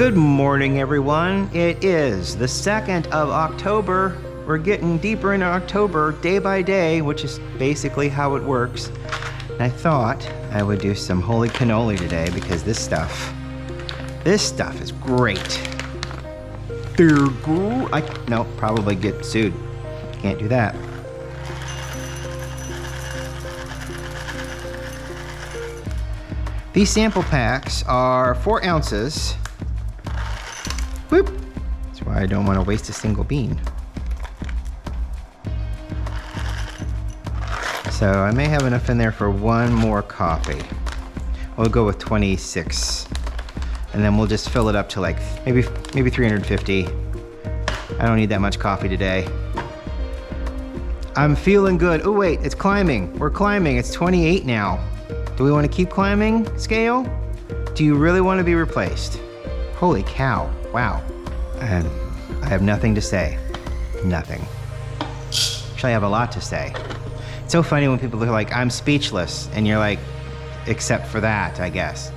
Good morning, everyone. It is the 2nd of October. We're getting deeper into October day by day, which is basically how it works. And I thought I would do some holy cannoli today because this stuff is great. No, probably get sued. Can't do that. These sample packs are 4 ounces. Whoop. That's why I don't want to waste a single bean. So I may have enough in there for one more coffee. We'll go with 26. And then we'll just fill it up to like maybe 350. I don't need that much coffee today. I'm feeling good. Oh wait, it's climbing. We're climbing. It's 28 now. Do we want to keep climbing, scale? Do you really want to be replaced? Holy cow. Wow. And I have nothing to say. Nothing. Actually, I have a lot to say. It's so funny when people are like, I'm speechless. And you're like, except for that, I guess.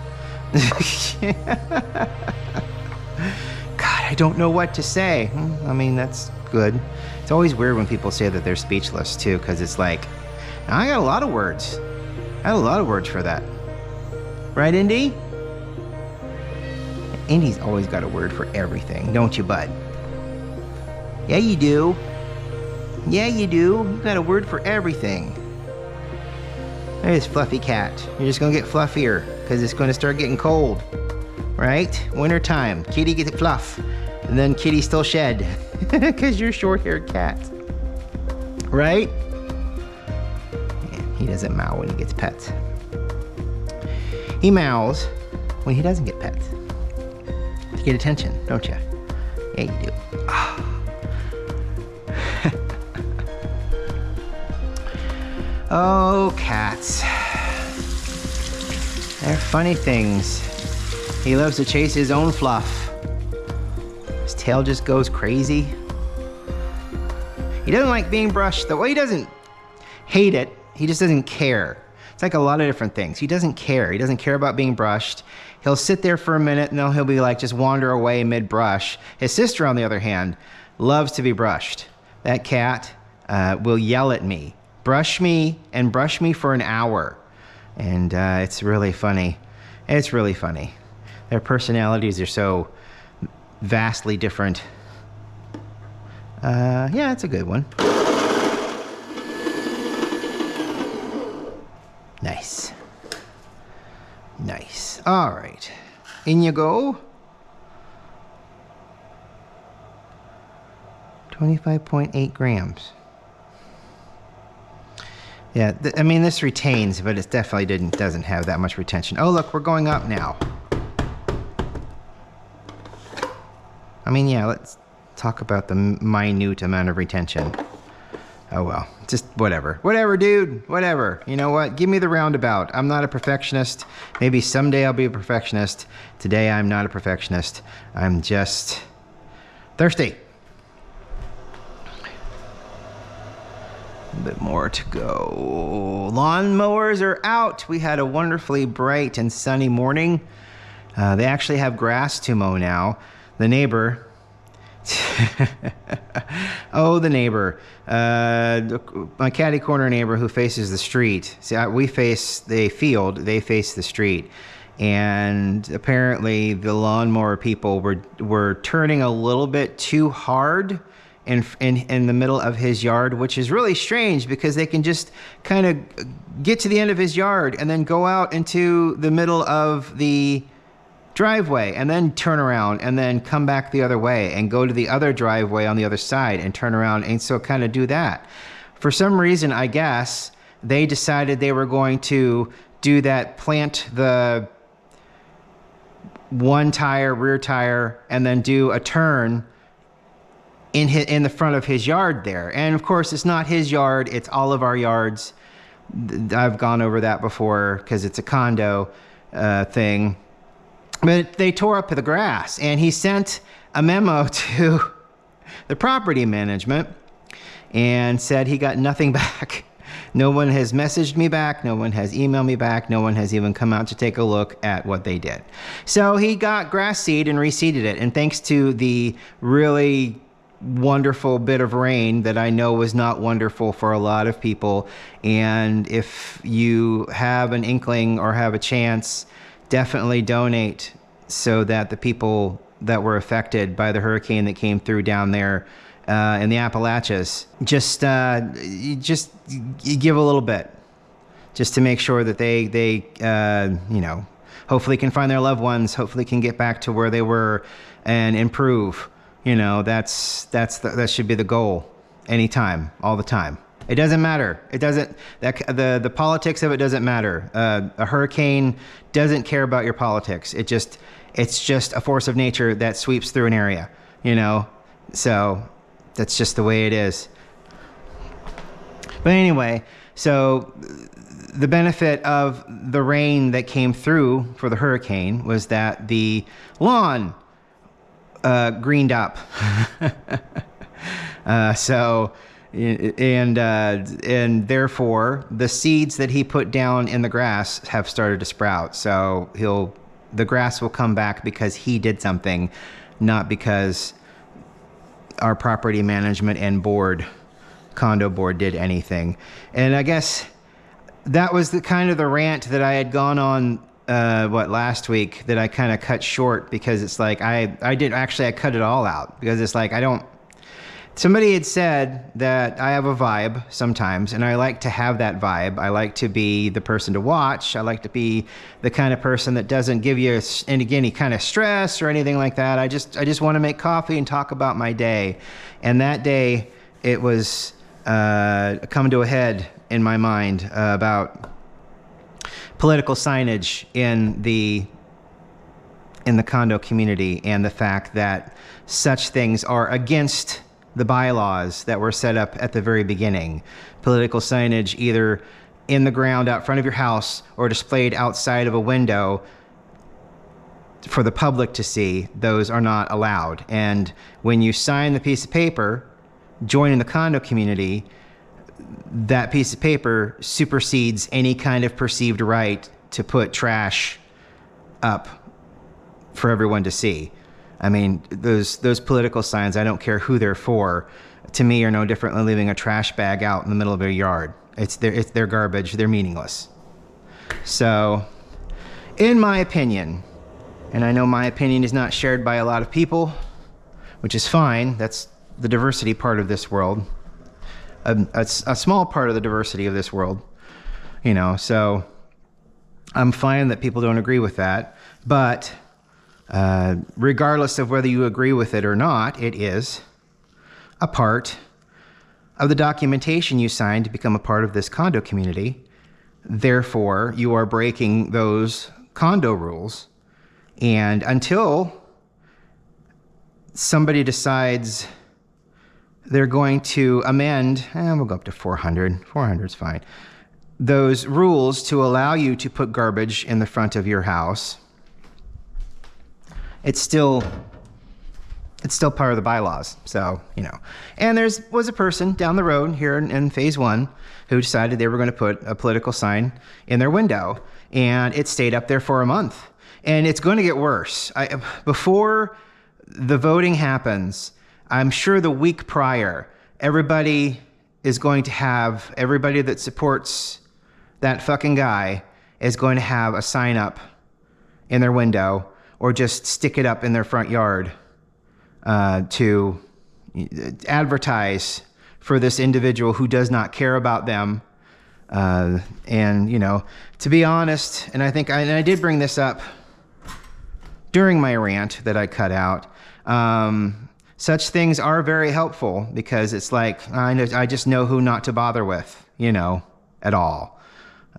God, I don't know what to say. I mean, that's good. It's always weird when people say that they're speechless too, because it's like, I got a lot of words. I have a lot of words for that. Right, Indy? Indy's always got a word for everything, don't you, bud? Yeah, you do. Yeah, you do. You got a word for everything. There's Fluffy Cat. You're just gonna get fluffier because it's gonna start getting cold, right? Winter time. Kitty gets fluff, and then Kitty still shed because you're a short-haired cat, right? Yeah, he doesn't meow when he gets pets. He meows when he doesn't get pets. To get attention, don't you? Yeah, you do. Oh, cats. They're funny things. He loves to chase his own fluff. His tail just goes crazy. He doesn't like being brushed, though. Well, he doesn't hate it. He just doesn't care. It's like a lot of different things. He doesn't care. He doesn't care about being brushed. He'll sit there for a minute and then he'll be like, just wander away mid-brush. His sister, on the other hand, loves to be brushed. That cat will yell at me. Brush me and brush me for an hour. And it's really funny. It's really funny. Their personalities are so vastly different. Yeah, it's a good one. Nice. Nice. All right. In you go. 25.8 grams. Yeah, I mean, this retains, but it definitely doesn't have that much retention. Oh, look, we're going up now. I mean, yeah, let's talk about the minute amount of retention. Oh, well, just whatever. Whatever, dude, whatever. You know what? Give me the roundabout. I'm not a perfectionist. Maybe someday I'll be a perfectionist. Today, I'm not a perfectionist. I'm just thirsty. A bit more to go. Lawnmowers are out. We had a wonderfully bright and sunny morning. They actually have grass to mow now. The neighbor, oh, the neighbor, my catty corner neighbor who faces the street. See, we face the field, they face the street. And apparently the lawnmower people were turning a little bit too hard in the middle of his yard, which is really strange because they can just kind of get to the end of his yard and then go out into the middle of the driveway and then turn around and then come back the other way and go to the other driveway on the other side and turn around and so kind of do that. For some reason, I guess, they decided they were going to do that, plant the one tire, rear tire, and then do a turn in the front of his yard there. And of course, it's not his yard, it's all of our yards. I've gone over that before because it's a condo thing. But they tore up the grass, and he sent a memo to the property management and said he got nothing back. No one has messaged me back. No one has emailed me back. No one has even come out to take a look at what they did. So he got grass seed and reseeded it. And thanks to the really wonderful bit of rain that I know was not wonderful for a lot of people. And if you have an inkling or have a chance, definitely donate so that the people that were affected by the hurricane that came through down there in the Appalachians, just you give a little bit, just to make sure that they you know, hopefully can find their loved ones, hopefully can get back to where they were and improve. You know, that should be the goal, anytime, all the time. It doesn't matter. It doesn't, the politics of it doesn't matter. A hurricane doesn't care about your politics. It's just a force of nature that sweeps through an area, you know? So that's just the way it is. But anyway, so the benefit of the rain that came through for the hurricane was that the lawn greened up. And therefore the seeds that he put down in the grass have started to sprout. So the grass will come back because he did something, not because our property management and condo board did anything. And I guess that was the kind of the rant that I had gone on last week, that I kind of cut short, because it's like I cut it all out, because it's like somebody had said that I have a vibe sometimes, and I like to have that vibe. I like to be the person to watch. I like to be the kind of person that doesn't give you any kind of stress or anything like that. I just want to make coffee and talk about my day. And that day, it was come to a head in my mind about political signage in the condo community, and the fact that such things are against the bylaws that were set up at the very beginning. Political signage either in the ground out front of your house or displayed outside of a window for the public to see, those are not allowed. And when you sign the piece of paper joining the condo community, that piece of paper supersedes any kind of perceived right to put trash up for everyone to see. I mean, those political signs, I don't care who they're for, to me are no different than leaving a trash bag out in the middle of your yard. It's their garbage. They're meaningless. So, in my opinion, and I know my opinion is not shared by a lot of people, which is fine. That's the diversity part of this world. A small part of the diversity of this world, you know. So I'm fine that people don't agree with that, but regardless of whether you agree with it or not, it is a part of the documentation you signed to become a part of this condo community. Therefore, you are breaking those condo rules. And until somebody decides they're going to amend, we'll go up to 400. 400 is fine. Those rules to allow you to put garbage in the front of your house, it's still part of the bylaws. So, you know. And was a person down the road here in phase 1 who decided they were going to put a political sign in their window, and it stayed up there for a month. And it's going to get worse. Before the voting happens, I'm sure the week prior, everybody that supports that fucking guy is going to have a sign up in their window, or just stick it up in their front yard to advertise for this individual who does not care about them. And, you know, to be honest, and I did bring this up during my rant that I cut out, such things are very helpful, because it's like, I just know who not to bother with, you know, at all.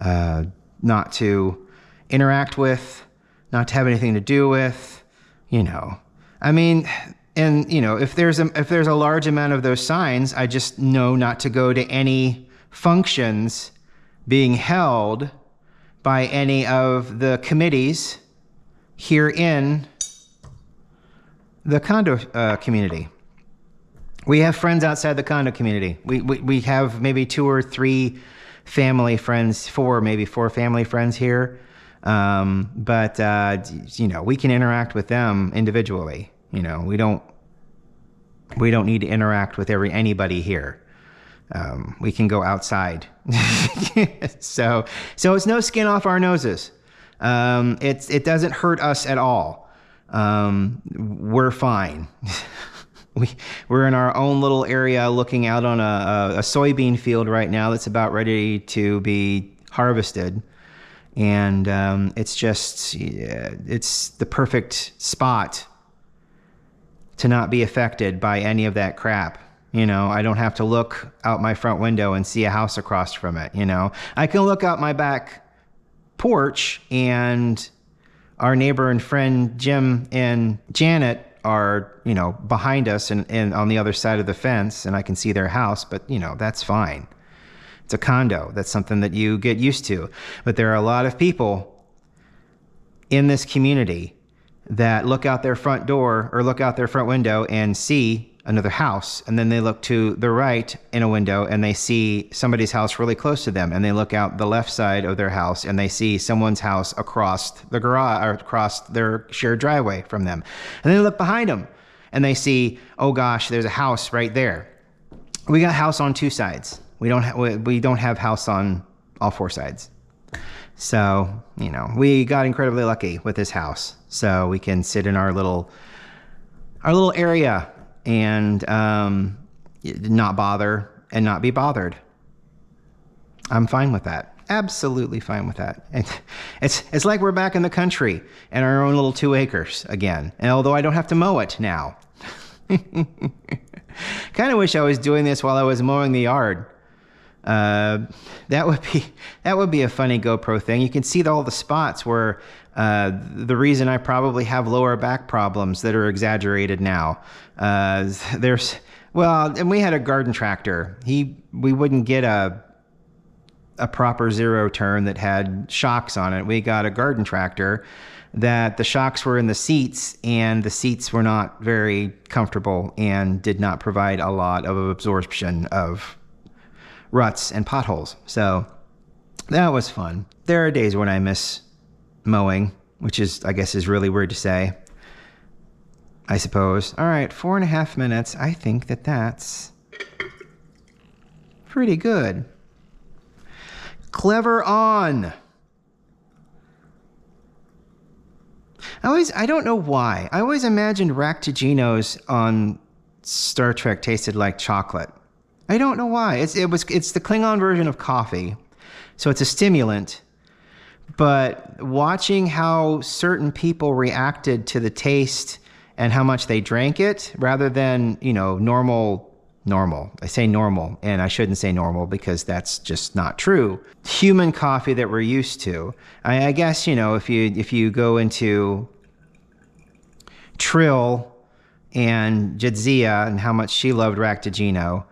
Not to interact with, not to have anything to do with, you know. I mean, and, you know, if there's a large amount of those signs, I just know not to go to any functions being held by any of the committees here in the condo community. We have friends outside the condo community. We have maybe 2 or 3 family friends, maybe four family friends here. But we can interact with them individually. We don't need to interact with anybody here. We can go outside. So it's no skin off our noses. It doesn't hurt us at all. We're fine. We're in our own little area looking out on a soybean field right now that's about ready to be harvested. And it's the perfect spot to not be affected by any of that crap. I don't have to look out my front window and see a house across from it. I can look out my back porch, and our neighbor and friend Jim and Janet are, behind us and on the other side of the fence, and I can see their house, but that's fine. It's a condo. That's something that you get used to. But there are a lot of people in this community that look out their front door or look out their front window and see another house, and then they look to the right in a window and they see somebody's house really close to them, and they look out the left side of their house and they see someone's house across the garage or across their shared driveway from them, and then they look behind them and they see, oh gosh, there's a house right there. We got house on two sides. We don't have house on all four sides. So we got incredibly lucky with this house, so we can sit in our little area and not bother and not be bothered. I'm fine with that. Absolutely fine with that. And it's like we're back in the country in our own little 2 acres again. And although I don't have to mow it now. Kind of wish I was doing this while I was mowing the yard. That would be a funny GoPro thing. You can see all the spots where the reason I probably have lower back problems that are exaggerated now. And we had a garden tractor. We wouldn't get a proper zero turn that had shocks on it. We got a garden tractor that the shocks were in the seats, and the seats were not very comfortable and did not provide a lot of absorption of ruts and potholes. So that was fun. There are days when I miss mowing, which I guess is really weird to say, I suppose. All right, 4.5 minutes. I think that's pretty good. Clever on. I don't know why. I always imagined Ractiginos on Star Trek tasted like chocolate. I don't know why. It's the Klingon version of coffee, so it's a stimulant. But watching how certain people reacted to the taste and how much they drank it, rather than normal. I say normal, and I shouldn't say normal because that's just not true. Human coffee that we're used to. I guess if you go into Trill and Jadzia and how much she loved Ractigino.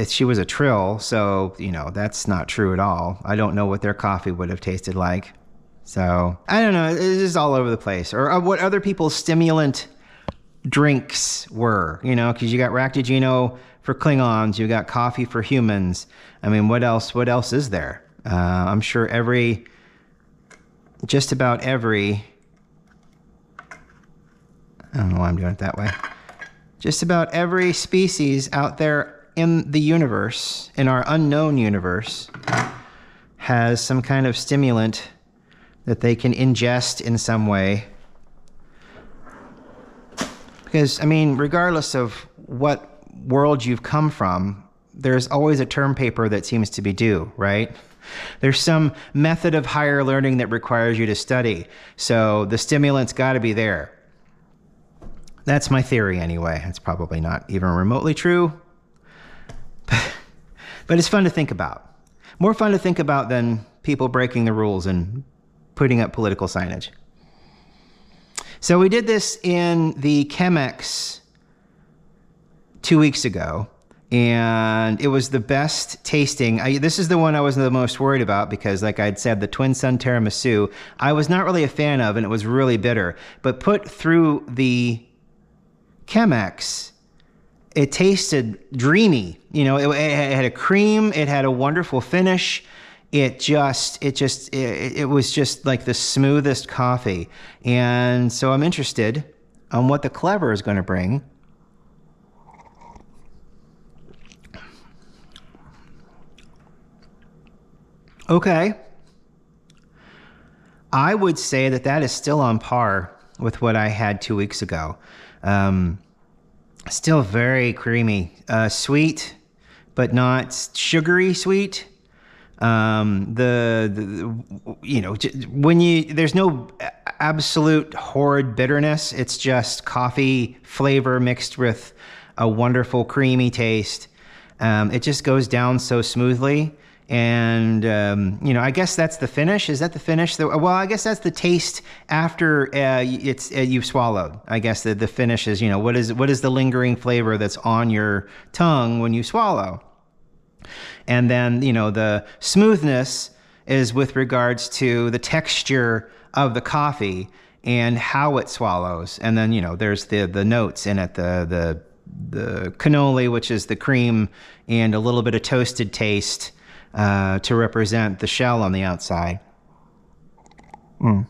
She was a Trill, so that's not true at all. I don't know what their coffee would have tasted like. So I don't know. It's just all over the place. Or what other people's stimulant drinks were, because you got Ractigino for Klingons, you got coffee for humans. I mean, what else is there? I'm sure just about every, I don't know why I'm doing it that way. Just about every species out there in the universe, in our unknown universe, has some kind of stimulant that they can ingest in some way. Because, regardless of what world you've come from, there's always a term paper that seems to be due, right? There's some method of higher learning that requires you to study. So the stimulant's got to be there. That's my theory anyway. It's probably not even remotely true. But it's fun to think about. More fun to think about than people breaking the rules and putting up political signage. So we did this in the Chemex 2 weeks ago, and it was the best tasting. This is the one I was the most worried about because, like I'd said, the Twin Sun Tiramisu, I was not really a fan of, and it was really bitter. But put through the Chemex, it tasted dreamy. You know, it had a cream. It had a wonderful finish. It was just like the smoothest coffee. And so I'm interested on what the Clever is going to bring. Okay. I would say that is still on par with what I had 2 weeks ago. Still very creamy, sweet, but not sugary sweet. There's no absolute horrid bitterness. It's just coffee flavor mixed with a wonderful creamy taste. It just goes down so smoothly. And, I guess that's the finish. Is that the finish? Well, I guess that's the taste after you've swallowed. I guess the finish is, what is the lingering flavor that's on your tongue when you swallow? And then, the smoothness is with regards to the texture of the coffee and how it swallows. And then, there's the notes in it, the cannoli, which is the cream, and a little bit of toasted taste to represent the shell on the outside. And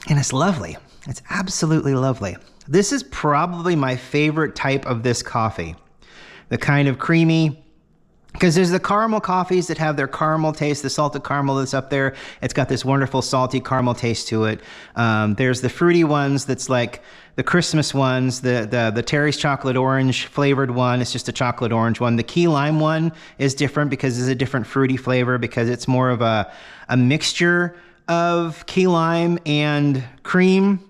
it's lovely. It's absolutely lovely. This is probably my favorite type of this coffee. The kind of creamy, because there's the caramel coffees that have their caramel taste, the salted caramel that's up there. It's got this wonderful salty caramel taste to it. There's the fruity ones that's like the Christmas ones, the Terry's chocolate orange flavored one. It's just a chocolate orange one. The key lime one is different because it's a different fruity flavor, because it's more of a mixture of key lime and cream.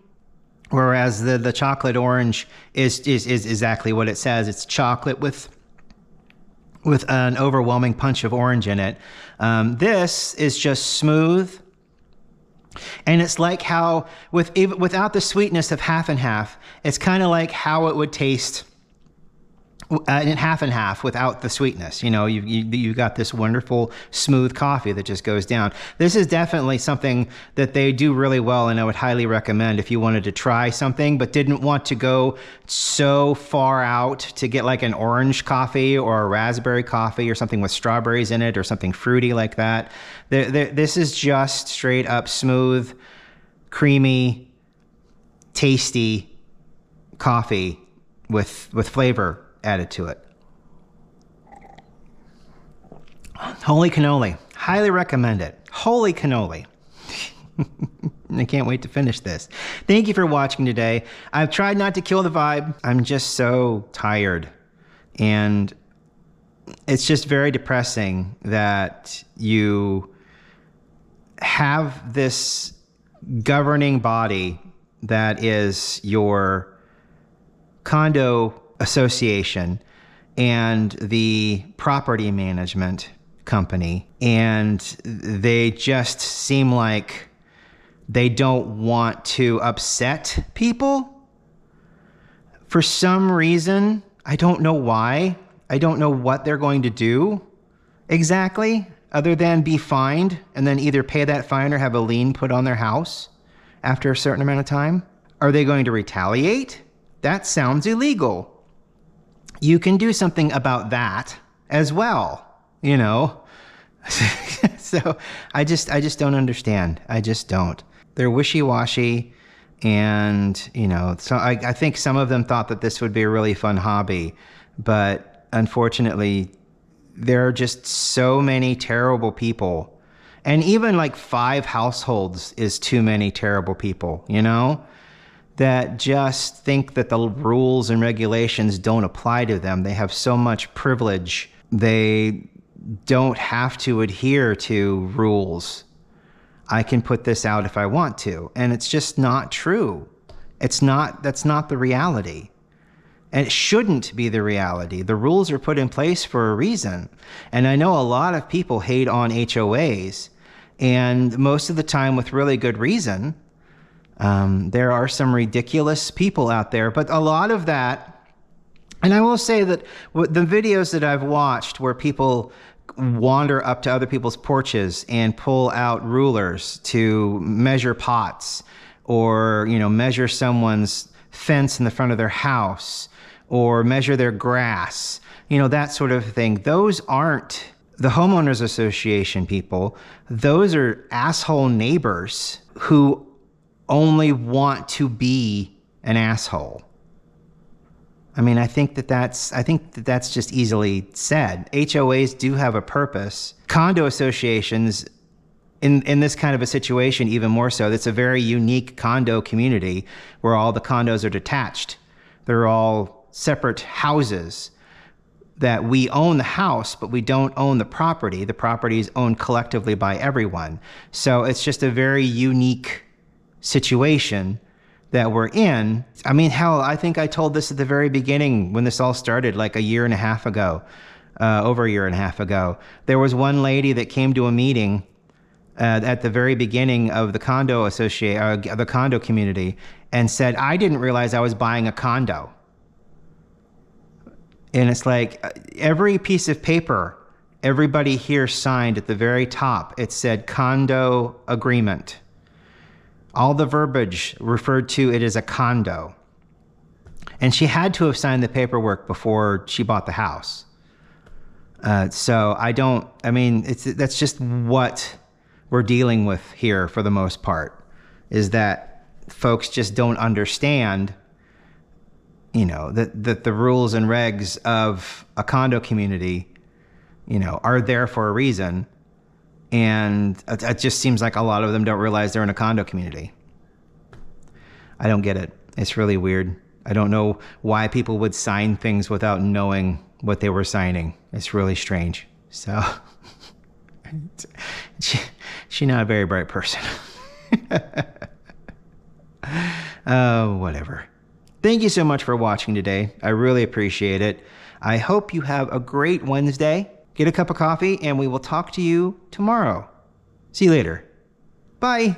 Whereas the chocolate orange is exactly what it says. It's chocolate with an overwhelming punch of orange in it. This is just smooth. And it's like how, without the sweetness of half and half, it's kind of like how it would taste in half and half without the sweetness. You got this wonderful smooth coffee that just goes down. This is definitely something that they do really well, and I would highly recommend if you wanted to try something but didn't want to go so far out to get like an orange coffee or a raspberry coffee or something with strawberries in it or something fruity like that. This is just straight up smooth, creamy, tasty coffee with flavor added to it. Holy cannoli. Highly recommend it. Holy cannoli. I can't wait to finish this. Thank you for watching today. I've tried not to kill the vibe. I'm just so tired. And it's just very depressing that you have this governing body that is your condo association and the property management company, and they just seem like they don't want to upset people for some reason. I don't know why. I don't know what they're going to do exactly, other than be fined and then either pay that fine or have a lien put on their house after a certain amount of time. Are they going to retaliate? That sounds illegal. You can do something about that as well, So I just don't understand. I just don't. They're wishy-washy, and so I think some of them thought that this would be a really fun hobby, but unfortunately, there are just so many terrible people, and even like 5 households is too many terrible people, that just think that the rules and regulations don't apply to them. They have so much privilege. They don't have to adhere to rules. I can put this out if I want to. And it's just not true. That's not the reality. And it shouldn't be the reality. The rules are put in place for a reason. And I know a lot of people hate on HOAs, and most of the time with really good reason. There are some ridiculous people out there, but a lot of that, and I will say that the videos that I've watched where people wander up to other people's porches and pull out rulers to measure pots, or measure someone's fence in the front of their house, or measure their grass, that sort of thing. Those aren't the homeowners association people. Those are asshole neighbors who only want to be an asshole. I mean, I think that's just easily said. HOAs do have a purpose. Condo associations, in this kind of a situation, even more so. It's a very unique condo community where all the condos are detached. They're all separate houses that we own the house, but we don't own the property. The property is owned collectively by everyone. So it's just a very unique situation that we're in. I mean, hell, I think I told this at the very beginning when this all started, like a year and a half ago, over a year and a half ago. There was one lady that came to a meeting at the very beginning of the the condo community, and said, "I didn't realize I was buying a condo." And it's like every piece of paper everybody here signed at the very top, it said condo agreement. All the verbiage referred to it as a condo. And she had to have signed the paperwork before she bought the house. So that's just what we're dealing with here for the most part, is that folks just don't understand, that the rules and regs of a condo community, are there for a reason. And it just seems like a lot of them don't realize they're in a condo community. I don't get it. It's really weird. I don't know why people would sign things without knowing what they were signing. It's really strange. So she's not a very bright person. Oh, whatever. Thank you so much for watching today. I really appreciate it. I hope you have a great Wednesday. Get a cup of coffee, and we will talk to you tomorrow. See you later. Bye.